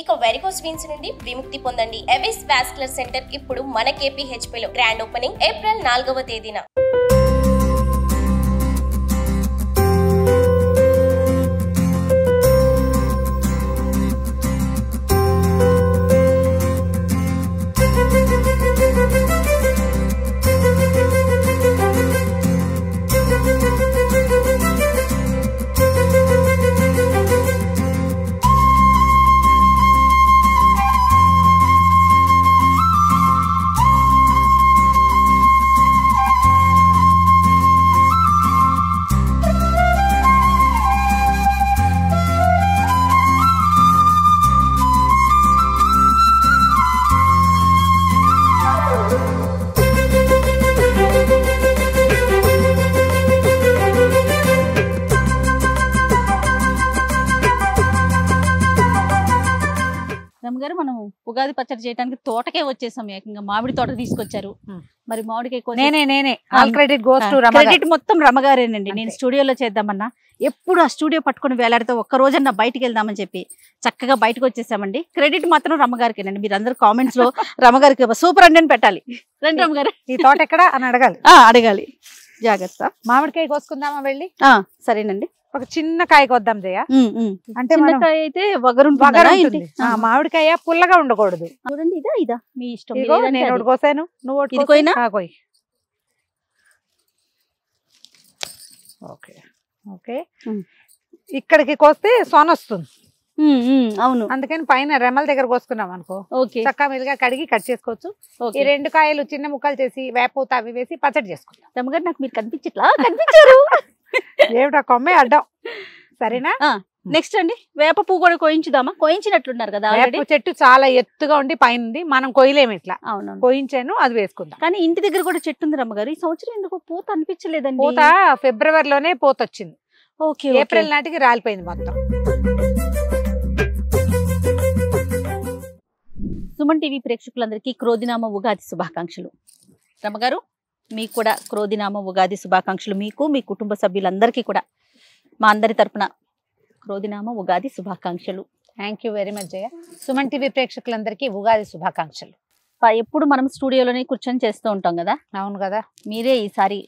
ఇక varicose veins నుండి విముక్తి పొందండి. ఎవిస్ వాస్కులర్ సెంటర్ ఇప్పుడు మన KPHP లో గ్రాండ్ ఓపెనింగ్ ఏప్రిల్ 4వ తేదీన. రమ్మగారు మనం ఉగాది పచ్చడి చేయడానికి తోటకే వచ్చేసాం. ఏకంగా మామిడి తోట తీసుకొచ్చారు. మరి మామిడికాయ క్రెడిట్ మొత్తం రమ్మగారేనండి. నేను స్టూడియోలో చేద్దామన్నా ఎప్పుడు ఆ స్టూడియో పట్టుకుని వేలాడితే ఒక్క రోజన్నా బయటకు వెళ్దామని చెప్పి చక్కగా బయటకు వచ్చేసామండి. క్రెడిట్ మాత్రం రమ్మగారికేనండి. మీరు అందరు కామెంట్స్ లో రమ్మగారికి సూపర్ అండి అని పెట్టాలి. రండి రమ్మగారు, ఈ తోట ఎక్కడ అని అడగాలి. అడగాలి. జాగ్రత్త. మామిడికాయ కోసుకుందామా వెళ్ళి? సరేనండి. ఒక చిన్న కాయ కొద్దాం జయ. అంటే అయితే మామిడికాయ పుల్లగా ఉండకూడదు. చూడండి, ఇదా మీ ఇష్టం. నేను ఒకటి కోసాను, నువ్వు ఒకటి కోయి. Okay okay. ఇక్కడికి కోస్తే సోన వస్తుంది. అవును, అందుకని పైన రెమ్మల దగ్గర కోసుకున్నాం అనుకో, చక్కా మీదుగా కడిగి కట్ చేసుకోవచ్చు. ఈ 2 కాయలు చిన్న ముక్కలు చేసి వేపూత అవి వేసి పచ్చడి చేసుకుంటాం. రమ్మగారు నాకు మీరు కనిపించారు. ఏమిటా కొమ్మే అడ్డం. సరేనా? నెక్స్ట్ అండి, వేప పువ్వు కూడా కోయించుదామా? కోయించినట్లున్నారు కదా. చెట్టు చాలా ఎత్తుగా ఉండి పైన మనం కొయ్యలేము. ఇట్లా అవును, కోయించాను, అది వేసుకుందాం. కానీ ఇంటి దగ్గర కూడా చెట్టు ఉంది రమ్మగారు. ఈ సంవత్సరం ఎందుకు పూత అనిపించలేదండి? పూత ఫిబ్రవరిలోనే పూత వచ్చింది. ఓకే, ఏప్రిల్ నాటికి రాలిపోయింది మొత్తం. సుమన్ టీవీ ప్రేక్షకులందరికీ క్రోధినామ ఉగాది శుభాకాంక్షలు. రమ్మగారు, మీకు కూడా క్రోధినామ ఉగాది శుభాకాంక్షలు. మీకు మీ కుటుంబ సభ్యులందరికీ కూడా మా అందరి తరపున క్రోధినామ ఉగాది శుభాకాంక్షలు. Thank you very much Jaya. Suman TV ప్రేక్షకులందరికీ ఉగాది శుభాకాంక్షలు. ఎప్పుడు మనం స్టూడియోలోనే కూర్చొని చేస్తూ ఉంటాం కదా. అవును కదా. మీరే ఈసారి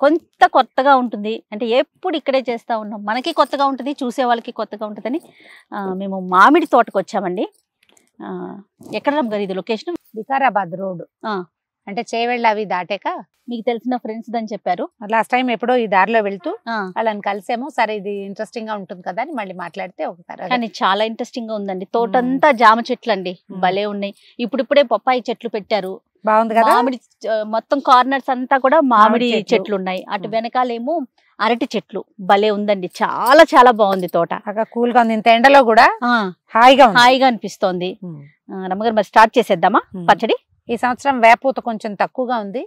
కొంత కొత్తగా ఉంటుంది. అంటే ఎప్పుడు ఇక్కడే చేస్తూ ఉన్నాం, మనకి కొత్తగా ఉంటుంది, చూసే వాళ్ళకి కొత్తగా ఉంటుందని మేము మామిడి తోటకు వచ్చామండి. ఎక్కడ రమ్మగారు ఇది లొకేషన్? వికారాబాద్ రోడ్. అంటే చేవెళ్ళ అవి దాటాక మీకు తెలిసిన ఫ్రెండ్స్ అని చెప్పారు. లాస్ట్ టైం ఎప్పుడో ఈ దారిలో వెళ్తూ వాళ్ళని కలిసాము. సరే ఇది ఇంట్రెస్టింగ్ గా ఉంటుంది కదా అని మళ్ళీ మాట్లాడితే ఒకసారి. కానీ చాలా ఇంట్రెస్టింగ్ గా ఉందండి. తోటంతా జామ చెట్లు అండి, భలే ఉన్నాయి. ఇప్పుడిప్పుడే పప్పాయి చెట్లు పెట్టారు. బాగుంది కదా. మామిడి మొత్తం కార్నర్స్ అంతా కూడా మామిడి చెట్లు ఉన్నాయి. అటు వెనకాలేమో అరటి చెట్లు. భలే ఉందండి, చాలా చాలా బాగుంది తోట. కూల్ గా ఉంది. ఇంత ఎండలో కూడా హాయిగా అనిపిస్తోంది. రమ్మగారు మరి స్టార్ట్ చేసేద్దామా పచ్చడి? ఈ సంవత్సరం వేపూత కొంచెం తక్కువగా ఉంది.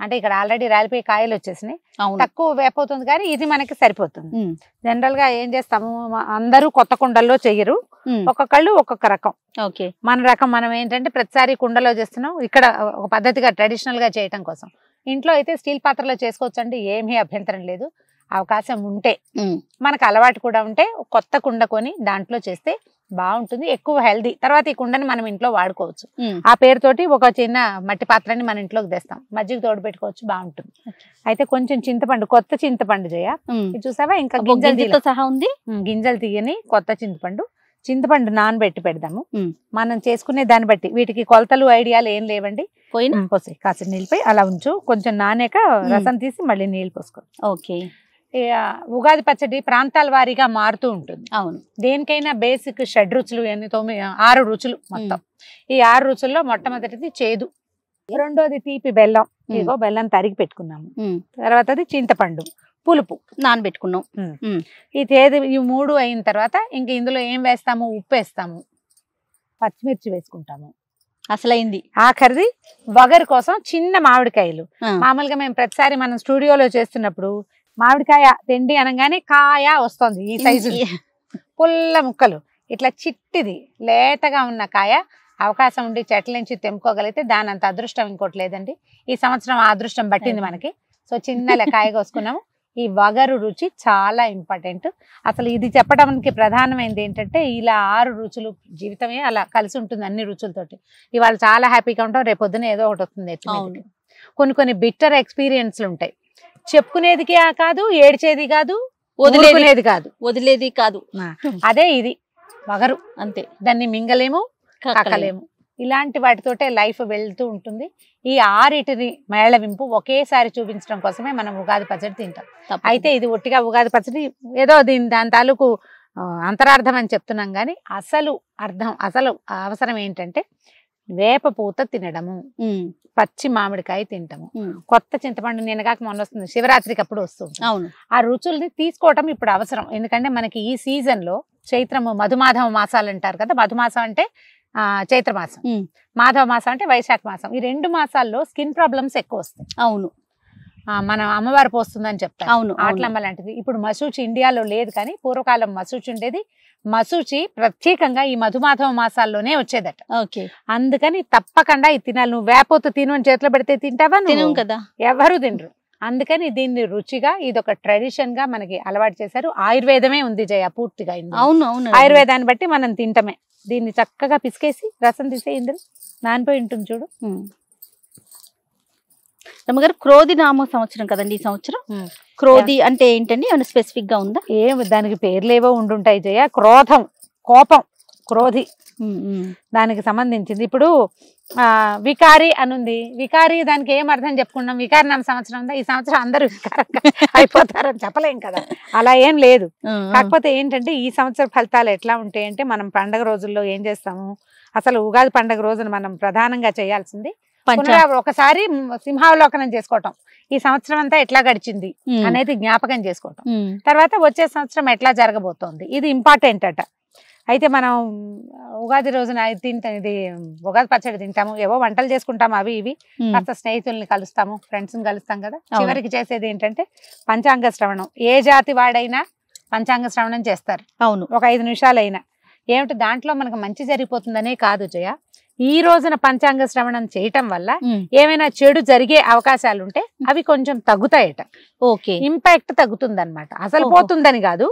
అంటే ఇక్కడ ఆల్రెడీ రాలిపోయి కాయలు వచ్చేసినాయి. తక్కువ వేపవుతుంది కానీ ఇది మనకి సరిపోతుంది. జనరల్ గా ఏం చేస్తాము, అందరూ కొత్త కుండల్లో చెయ్యరు, ఒక్కొక్కళ్ళు ఒక్కొక్క రకం. మన రకం మనం ఏంటంటే ప్రతిసారి కుండలో చేస్తున్నాం. ఇక్కడ ఒక పద్ధతిగా ట్రెడిషనల్ గా చేయటం కోసం. ఇంట్లో అయితే స్టీల్ పాత్రలో చేసుకోవచ్చు అండి, ఏమీ అభ్యంతరం లేదు. అవకాశం ఉంటే, మనకు అలవాటు కూడా ఉంటే కొత్త కుండ కొని దాంట్లో చేస్తే బాగుంటుంది, ఎక్కువ హెల్దీ. తర్వాత ఈ కుండని మనం ఇంట్లో వాడుకోవచ్చు. ఆ పేరుతోటి ఒక చిన్న మట్టి పాత్రని మన ఇంట్లోకి తెస్తాం, మజ్జిగ తోడు పెట్టుకోవచ్చు, బాగుంటుంది. అయితే కొంచెం చింతపండు, కొత్త చింతపండు జయ, చూసావా ఇంకా గింజలతో సహా ఉంది. గింజలు తీయని కొత్త చింతపండు నానబెట్టి పెడదాము. మనం చేసుకునే దాన్ని బట్టి. వీటికి కొలతలు ఐడియాలు ఏం లేవండి. పోసి కాసిన నీళ్ళపై అలా ఉంచు. కొంచెం నానాక రసం తీసి మళ్ళీ నీళ్ళు పోసుకో. ఓకే. ఉగాది పచ్చడి ప్రాంతాల వారీగా మారుతూ ఉంటుంది. అవును, దేనికైనా బేసిక్ 6 రుచులు, 6 రుచులు మొత్తం. ఈ 6 రుచుల్లో మొట్టమొదటిది చేదు, రెండోది తీపి బెల్లం. ఇదిగో బెల్లం తరిగి పెట్టుకున్నాము. తర్వాతది చింతపండు, పులుపు నానబెట్టుకున్నాం. ఈ చేదు, ఈ 3 అయిన తర్వాత ఇంక ఇందులో ఏం వేస్తాము, ఉప్పు వేస్తాము, పచ్చిమిర్చి వేసుకుంటాము. అసలైంది. ఆఖరిది వగరు కోసం చిన్న మామిడికాయలు. మామూలుగా మేము ప్రతిసారి మనం స్టూడియోలో చేస్తున్నప్పుడు మామిడికాయ తిండి అనగానే కాయ వస్తుంది ఈ సైజు, పుల్ల ముక్కలు. ఇట్లా చిట్టిది లేతగా ఉన్న కాయ అవకాశం ఉండి చెట్ల నుంచి తెంపుకోగలిగితే దాని అంత అదృష్టం ఇంకోటి లేదండి. ఈ సంవత్సరం ఆ అదృష్టం పట్టింది మనకి. సో చిన్న కాయ కోసుకున్నాము. ఈ వగరు రుచి చాలా ఇంపార్టెంట్. అసలు ఇది చెప్పడానికి ప్రధానమైనది ఏంటంటే ఇలా 6 రుచులు, జీవితమే అలా కలిసి ఉంటుంది అన్ని రుచులతోటి. ఇవాళ చాలా హ్యాపీగా ఉంటాం, రేపు పొద్దున ఏదో ఒకటి వస్తుంది. కొన్ని బిట్టర్ ఎక్స్పీరియన్స్లు ఉంటాయి. చెప్పుకునేది కాదు, ఏడ్చేది కాదు, వదిలేది కాదు. అదే ఇది వగరు, అంతే. దాన్ని మింగలేము, కక్కలేము. ఇలాంటి వాటితోటే లైఫ్ వెళ్తూ ఉంటుంది. ఈ 6 మేళవింపు ఒకేసారి చూపించడం కోసమే మనం ఉగాది పచ్చడి తింటాం. అయితే ఇది ఒట్టిగా ఉగాది పచ్చడి ఏదో దాని తాలూకు అంతరార్థం అని చెప్తున్నాం, కానీ అసలు అవసరం ఏంటంటే వేప పూత తినడము, పచ్చి మామిడికాయ తింటాము, కొత్త చింతపండు నిన్నగాక మొన్న వస్తుంది, శివరాత్రికి అప్పుడు వస్తుంది. ఆ రుచుల్ని తీసుకోవటం ఇప్పుడు అవసరం. ఎందుకంటే మనకి ఈ సీజన్ లో చైత్రము, మధుమాధవ మాసాలు అంటారు కదా. మధుమాసం అంటే చైత్రమాసం, మాధవ మాసం అంటే వైశాఖ మాసం. ఈ 2 మాసాల్లో స్కిన్ ప్రాబ్లమ్స్ ఎక్కువ వస్తాయి. అవును, మన అమ్మవారు పోస్తుందని చెప్తారు. అవును, ఆట్లమ్మ లాంటిది. ఇప్పుడు మసూచి ఇండియాలో లేదు, కానీ పూర్వకాలం మసూచి ఉండేది. మసూచి ప్రత్యేకంగా ఈ మధుమాధవ మాసాల్లోనే వచ్చేదట. ఓకే, అందుకని తప్పకుండా ఇది తినాలి. నువ్వు వేపోతు తిను అని చేతిలో పెడితే తింటావా? తినవు కదా, ఎవరు తినరు. అందుకని దీన్ని రుచిగా ఇదొక ట్రెడిషన్ గా మనకి అలవాటు చేశారు. ఆయుర్వేదమే ఉంది జయ పూర్తిగా. అవును, ఆయుర్వేదాన్ని బట్టి మనం తింటమే. దీన్ని చక్కగా పిసికేసి రసం తీసే ఇందులో నానిపోయి ఉంటుంది చూడు. రమ్మగారు, క్రోధి నామ సంవత్సరం కదండి ఈ సంవత్సరం. క్రోధి అంటే ఏంటండి, ఏమైనా స్పెసిఫిక్ గా ఉందా? దానికి పేర్లేవో ఉండుంటాయి జయ. క్రోధం, కోపం, క్రోధి దానికి సంబంధించింది. ఇప్పుడు వికారి అనుంది. వికారి దానికి ఏం అర్థం చెప్పుకున్నాం? వికారి నామ సంవత్సరం ఉందా? ఈ సంవత్సరం అందరూ అయిపోతారని చెప్పలేం కదా, అలా ఏం లేదు. కాకపోతే ఏంటంటే ఈ సంవత్సర ఫలితాలు ఎట్లా ఉంటాయంటే, మనం పండగ రోజుల్లో ఏం చేస్తాము, అసలు ఉగాది పండగ రోజున మనం ప్రధానంగా చేయాల్సింది ఒకసారి సింహావలోకనం చేసుకోవటం. ఈ సంవత్సరం అంతా ఎట్లా గడిచింది అనేది జ్ఞాపకం చేసుకోవటం. తర్వాత వచ్చే సంవత్సరం ఎట్లా జరగబోతోంది, ఇది ఇంపార్టెంట్ అట. అయితే మనం ఉగాది రోజున ఇది ఉగాది పచ్చడి తింటాము, ఏవో వంటలు చేసుకుంటాము, అవి ఇవి కాస్త స్నేహితుల్ని కలుస్తాము, ఫ్రెండ్స్ ని కలుస్తాం కదా. చివరికి చేసేది ఏంటంటే పంచాంగ శ్రవణం. ఏ జాతి వాడైనా పంచాంగ శ్రవణం చేస్తారు. అవును, ఒక 5 నిమిషాలైనా. ఏమిటి దాంట్లో మనకు మంచి జరిగిపోతుందనే కాదు జయ, ఈ రోజున పంచాంగ శ్రవణం చేయటం వల్ల ఏమైనా చెడు జరిగే అవకాశాలు ఉంటే అవి కొంచెం తగ్గుతాయట. ఓకే, ఇంపాక్ట్ తగ్గుతుంది అనమాట. అసలు పోతుందని కాదు,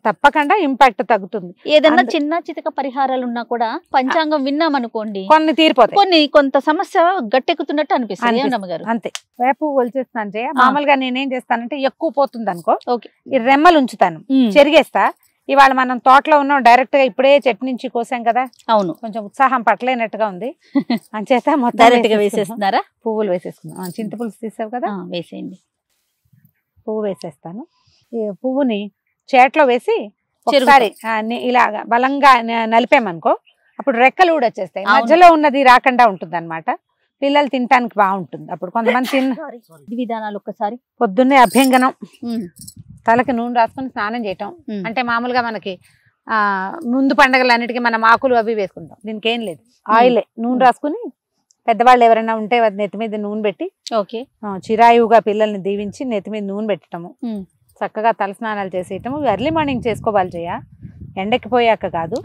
తప్పకుండా ఇంపాక్ట్ తగ్గుతుంది. ఏదైనా చిన్న చితక పరిహారాలు ఉన్నా కూడా పంచాంగం విన్నాం అనుకోండి, కొన్ని తీరిపోతాయి, కొంత సమస్య గట్టెక్కుతున్నట్టు అనిపిస్తుంది. అంతే. వేపు ఒలిచేస్తాను జయ. మామూలుగా నేనేం చేస్తానంటే ఎక్కువ పోతుంది అనుకో, ఈ రెమ్మలు ఉంచుతాను, చెరిగేస్తా. ఇవాళ మనం తోటలో ఉన్నాం, డైరెక్ట్ గా ఇప్పుడే చెట్టు నుంచి కోసాం కదా. అవును, కొంచెం ఉత్సాహం పట్టలేనట్టుగా ఉంది, అంచేత మొత్తం డైరెక్ట్ గా వేసేస్తున్నారా? పువ్వులు వేసేసుకున్నాం. చింతపులుసు తీసావు కదా, వేసేయండి. పువ్వు వేసేస్తాను. ఈ పువ్వుని చేట్లో వేసి ఒకసారి ఇలాగా బలంగా నలిపామనుకో, అప్పుడు రెక్కలు కూడా వచ్చేస్తాయి. మధ్యలో ఉన్నది రాకుండా ఉంటుంది అనమాట. పిల్లలు తినడానికి బాగుంటుంది. అప్పుడు కొంతమంది విధానాలు ఒక్కసారి పొద్దున్నే అభ్యంగనం, తలకి నూనె రాసుకొని స్నానం చేయటం. అంటే మామూలుగా మనకి ముందు పండగలన్నిటికీ మనం ఆకులు అవి వేసుకుంటాం. దీనికి ఏం లేదు, ఆయిలే. నూనె రాసుకుని పెద్దవాళ్ళు ఎవరైనా ఉంటే నెత్తి మీద నూనె పెట్టి, ఓకే, చిరాయువుగా పిల్లల్ని దీవించి నెత్తి మీద నూనె పెట్టడము, చక్కగా తలస్నానాలు చేసేయటము. ఎర్లీ మార్నింగ్ చేసుకోవాలి జయ, ఎండెక్కిపోయాక కాదు.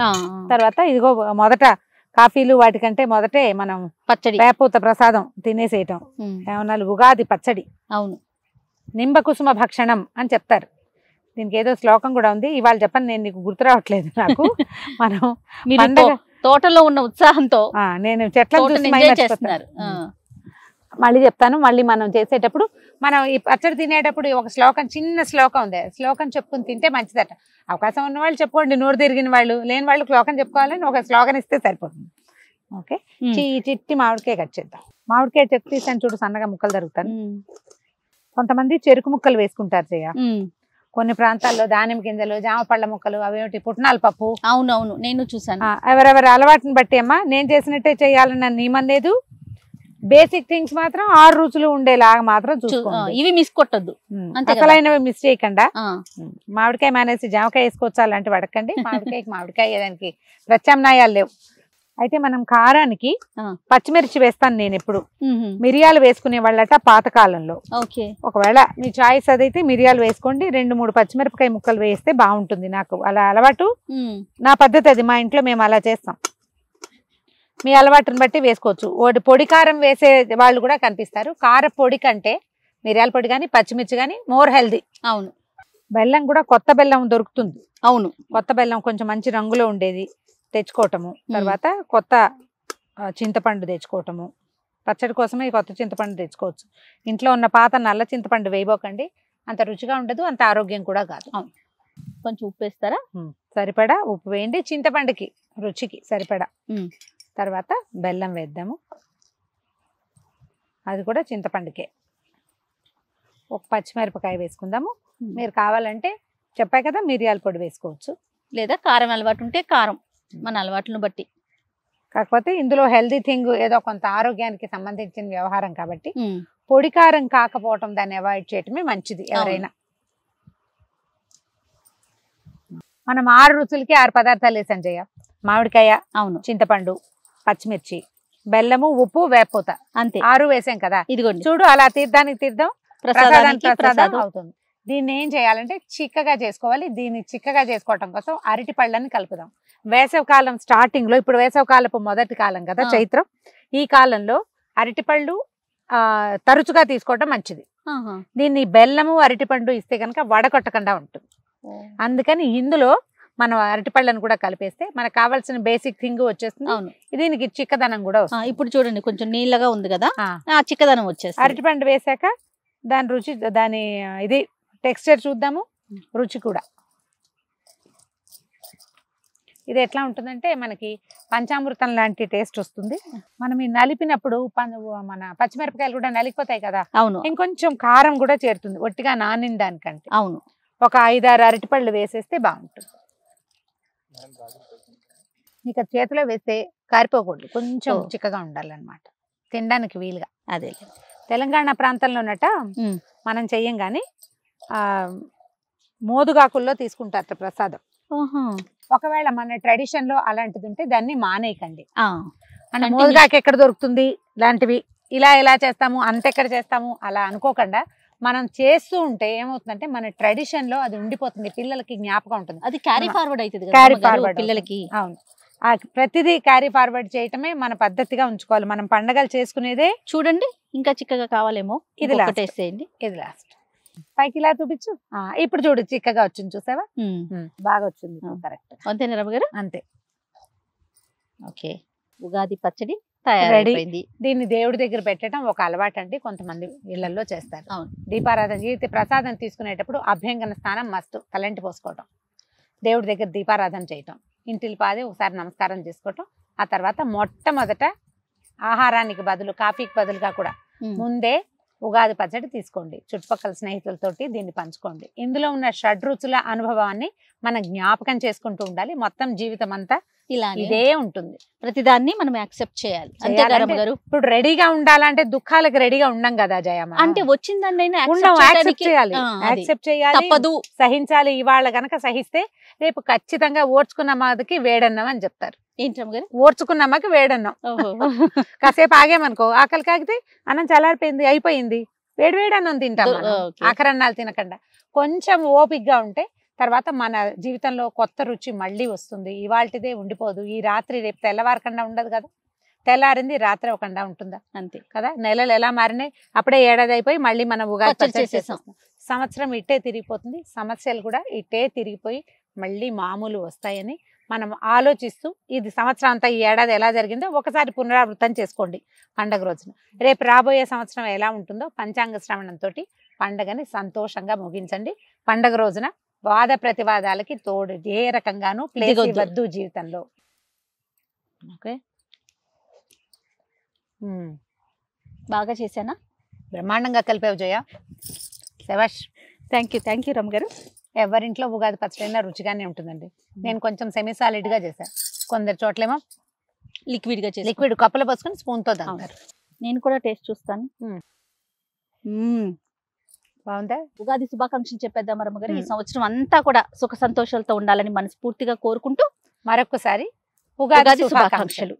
తర్వాత ఇదిగో మొదట కాఫీలు వాటికంటే మొదటే మనం పచ్చడి, వేపూత ప్రసాదం తినేసేయటం. ఏమన్నా ఉగాది పచ్చడి. అవును, నింబకుసుమ భక్షణం అని చెప్తారు. దీనికి ఏదో శ్లోకం కూడా ఉంది, ఇవాళ చెప్పండి, నేను నీకు గుర్తు రావట్లేదు నాకు. మనం తోటలో ఉన్న ఉత్సాహంతో నేను చెట్లను చేస్తున్నారు. మళ్ళీ చెప్తాను. మళ్ళీ మనం చేసేటప్పుడు మనం ఈ పచ్చడి తినేటప్పుడు ఒక శ్లోకం, చిన్న శ్లోకం ఉంది, శ్లోకం చెప్పుకుని తింటే మంచిదట. అవకాశం ఉన్న వాళ్ళు చెప్పుకోండి, నోరు తిరిగిన వాళ్ళు, లేని వాళ్ళు శ్లోకం చెప్పుకోవాలని ఒక శ్లోకం ఇస్తే సరిపోతుంది. ఓకే, చిట్టి మామిడికాయ కట్ చేద్దాం. మామిడికాయ చెట్టు తీసాను చూడు, సన్నగా ముక్కలు తరుగుతాను. కొంతమంది చెరుకు ముక్కలు వేసుకుంటారు జయ. కొన్ని ప్రాంతాల్లో దానిమ్మ గింజలు, జామ పళ్ళ ముక్కలు, అవేమిటి పుట్నాల పప్పు. అవునవును, నేను చూసాను. ఎవరెవరి అలవాటుని బట్టి అమ్మా, నేను చేసినట్టే చేయాలని నియమం లేదు. బేసిక్ థింగ్స్ మాత్రం 6 రుచులు ఉండేలాగా మాత్రం చూసుకోండి. ఇవి మిస్ కొట్టద్దు, అసలైనవి మిస్ చేయకుండా. మామిడికాయ మానేసి జామకాయ వేసుకోవచ్చు అలాంటి వడకండి. మామిడికాయకి మామిడికాయ, దానికి ప్రత్యామ్నాయాలు లేవు. అయితే మనం కారానికి పచ్చిమిర్చి వేస్తాను నేను ఎప్పుడు. మిరియాలు వేసుకునే వాళ్ళట పాతకాలంలో. ఒకవేళ మీ చాయిస్ అదైతే మిరియాలు వేసుకోండి, 2-3 పచ్చిమిరపకాయ ముక్కలు వేస్తే బాగుంటుంది. నాకు అలా అలవాటు, నా పద్ధతి అది. మా ఇంట్లో మేము అలా చేస్తాం. మీ అలవాటుని బట్టి వేసుకోవచ్చు. పొడి కారం వేసే వాళ్ళు కూడా కనిపిస్తారు. కార పొడి కంటే మిరియాల పొడి కానీ పచ్చిమిర్చి కానీ మోర్ హెల్దీ. అవును. బెల్లం కూడా కొత్త బెల్లం దొరుకుతుంది. అవును. కొత్త బెల్లం కొంచెం మంచి రంగులో ఉండేది తెచ్చుకోవటము. తర్వాత కొత్త చింతపండు తెచ్చుకోవటము. పచ్చడి కోసమే కొత్త చింతపండు తెచ్చుకోవచ్చు. ఇంట్లో ఉన్న పాత నల్ల చింతపండు వేయబోకండి, అంత రుచిగా ఉండదు, అంత ఆరోగ్యం కూడా కాదు. కొంచెం ఉప్పు వేస్తారా? సరిపడా ఉప్పు వేయండి, చింతపండుకి రుచికి సరిపడా. తర్వాత బెల్లం వేద్దాము, అది కూడా చింతపండుకే. ఒక పచ్చిమిరపకాయ వేసుకుందాము. మీరు కావాలంటే చెప్పాయి కదా మిరియాల పొడి వేసుకోవచ్చు, లేదా కారం అలవాటు ఉంటే కారం, మన అలవాట్లను బట్టి. కాకపోతే ఇందులో హెల్దీ థింగ్ ఏదో కొంత ఆరోగ్యానికి సంబంధించిన వ్యవహారం కాబట్టి పొడి కారం కాకపోవటం దాన్ని అవాయిడ్ చేయటమే మంచిది ఎవరైనా. మనం 6 రుచులకి 6 పదార్థాలు వేసాం జయ. మామిడికాయ, అవును, చింతపండు, పచ్చిమిర్చి, బెల్లము, ఉప్పు, వేపూత, అంతే 6 వేసాం కదా. ఇదిగోండి చూడు, అలా తీర్థానికి తీర్థం, ప్రసాదానికి ప్రసాదం అవుతుంది. దీన్ని ఏం చేయాలంటే చిక్కగా చేసుకోవాలి. దీన్ని చిక్కగా చేసుకోవటం కోసం అరటి పళ్ళని కలుపుదాం. వేసవికాలం స్టార్టింగ్ లో, ఇప్పుడు వేసవికాలపు మొదటి కాలం కదా చైత్రం, ఈ కాలంలో అరటిపళ్ళు తరచుగా తీసుకోవటం మంచిది. దీన్ని బెల్లము అరటిపండు ఇస్తే కనుక వడకొట్టకుండా ఉంటుంది. అందుకని ఇందులో మనం అరటిపళ్ళను కూడా కలిపేస్తే మనకు కావాల్సిన బేసిక్ థింగ్ వచ్చేస్తుంది. దీనికి చిక్కదనం కూడా వస్తుంది. ఇప్పుడు చూడండి కొంచెం నీళ్ళగా ఉంది కదా, చిక్కదనం వచ్చేస్తుంది. అరటిపండు వేసాక దాని రుచి, దాని ఇది టెక్స్చర్ చూద్దాము, రుచి కూడా. ఇది ఎట్లా ఉంటుందంటే మనకి పంచామృతం లాంటి టేస్ట్ వస్తుంది. మనం ఈ నలిపినప్పుడు మన పచ్చిమిరపకాయలు కూడా నలిగిపోతాయి కదా, అవును, ఇంకొంచెం కారం కూడా చేరుతుంది ఒట్టిగా నానిన దానికంటే. అవును, ఒక 5-6 అరటిపళ్ళు వేసేస్తే బాగుంటుంది. ఇక చేతిలో వేస్తే కారిపోకూడదు, కొంచెం చిక్కగా ఉండాలన్నమాట తినడానికి వీలుగా. అదే తెలంగాణ ప్రాంతంలో ఉన్నట మనం చెయ్యం కానీ మోదుగాకుల్లో తీసుకుంటారు ప్రసాదం. ఒకవేళ మన ట్రెడిషన్ లో అలాంటిది ఉంటే దాన్ని మానేయకండి. అంటే మోదుగాకు ఎక్కడ దొరుకుతుంది లాంటివి ఇలా ఎలా చేస్తాము, అంతెక్కడ చేస్తాము అలా అనుకోకుండా మనం చేస్తూ ఉంటే ఏమవుతుందంటే మన ట్రెడిషన్ లో అది ఉండిపోతుంది, పిల్లలకి జ్ఞాపకం ఉంటుంది, అది క్యారీ ఫార్వర్డ్ అవుతుంది క్యారీ ఫార్వర్డ్ పిల్లలకి. అవును, ప్రతిదీ క్యారీ ఫార్వర్డ్ చేయటమే మన పద్ధతిగా ఉంచుకోవాలి. మనం పండగలు చేసుకునేదే. చూడండి ఇంకా చిక్కగా కావాలేమో, ఇది టేస్ట్ చేయండి, ఇది లాస్ట్. పైకి ఇలా చూపించు. ఇప్పుడు చూడు చిక్కగా వచ్చింది, చూసావా, బాగా వచ్చింది. కరెక్ట్, అంతేనా రమ్మ గారు? అంతే. ఓకే, ఉగాది పచ్చడి తయారైంది. దీన్ని దేవుడి దగ్గర పెట్టడం ఒక అలవాటు అండి, కొంతమంది ఇళ్లలో చేస్తారు. దీపారాధన చేసి ప్రసాదం తీసుకునేటప్పుడు అభ్యంగన స్నానం మస్తు, తలంటి పోసుకోవటం, దేవుడి దగ్గర దీపారాధన చేయటం, ఇంటికి పాది ఒకసారి నమస్కారం చేసుకోవటం. ఆ తర్వాత మొట్టమొదట ఆహారానికి బదులు, కాఫీకి బదులుగా కూడా ముందే ఉగాది పచ్చడి తీసుకోండి, చుట్టుపక్కల స్నేహితులతోటి దీన్ని పంచుకోండి. ఇందులో ఉన్న షడ్రుచుల అనుభవాన్ని మనం జ్ఞాపకం చేసుకుంటూ ఉండాలి. మొత్తం జీవితం అంతా ఇలా ఇదే ఉంటుంది, ప్రతిదాన్ని మనం యాక్సెప్ట్ చేయాలి. ఇప్పుడు రెడీగా ఉండాలంటే దుఃఖాలకు రెడీగా ఉండం కదా జయమ్మ, అంటే వచ్చిందండి యాక్సెప్ట్ చేయాలి, యాక్సెప్ట్ చేయాలి, తప్పదు, సహించాలి. ఇవాళ గనక సహిస్తే రేపు ఖచ్చితంగా ఓర్చుకున్నమ్మకి వేడన్నం అని చెప్తారు. ఏంటమ్మ, ఓర్చుకున్నమ్మకి వేడన్నం. కాసేపు ఆగేమనుకో, ఆకలి కాగితే అన్నం చల్లారిపోయింది, అయిపోయింది, వేడివేడన్నం తింటాం. ఆఖరన్నాలు తినకుండా కొంచెం ఓపికగా ఉంటే తర్వాత మన జీవితంలో కొత్త రుచి మళ్ళీ వస్తుంది. ఇవాళదే ఉండిపోదు, ఈ రాత్రి రేపు తెల్లవారకుండా ఉండదు కదా, తెల్లారింది రాత్రి అవ్వకుండా ఉంటుందా, అంతే కదా. నెలలు ఎలా మారినాయి, అప్పుడే ఏడాది అయిపోయి మళ్ళీ మనం ఉగాది పచ్చడి చేసేసాం. సంవత్సరం ఇట్టే తిరిగిపోతుంది, సమస్యలు కూడా ఇట్టే తిరిగిపోయి మళ్ళీ మామూలు వస్తాయని మనం ఆలోచిస్తూ ఇది సంవత్సరం అంతా, ఈ ఏడాది ఎలా జరిగిందో ఒకసారి పునరావృతం చేసుకోండి పండగ రోజున. రేపు రాబోయే సంవత్సరం ఎలా ఉంటుందో పంచాంగ శ్రవణంతో పండగని సంతోషంగా ముగించండి. పండగ రోజున వాద ప్రతివాదాలకి తోడు ఏ రకంగానూ ప్లేస్ ఇవ్వద్దు జీవితంలో. ఓకే, బాగా చేశానా, బ్రహ్మాండంగా కలిపావు జయ, శభాష్. థ్యాంక్ యూ రమ్మ గారు. ఎవరింట్లో ఉగాది పచ్చడైనా రుచిగానే ఉంటుందండి. నేను కొంచెం సెమీ సాలిడ్ గా చేశాను, కొందరు చోట్లేమో లిక్విడ్ గా చేసి, లిక్విడ్ కప్పులో పోసుకొని స్పూన్ తో తాగుతారు. నేను కూడా టేస్ట్ చూస్తాను. బాగుందా? ఉగాది శుభాకాంక్షలు చెప్పేద్దాం రమ్మ గారు. ఈ సంవత్సరం అంతా కూడా సుఖ సంతోషాలతో ఉండాలని మనస్ఫూర్తిగా కోరుకుంటూ మరొకసారి ఉగాది శుభాకాంక్షలు.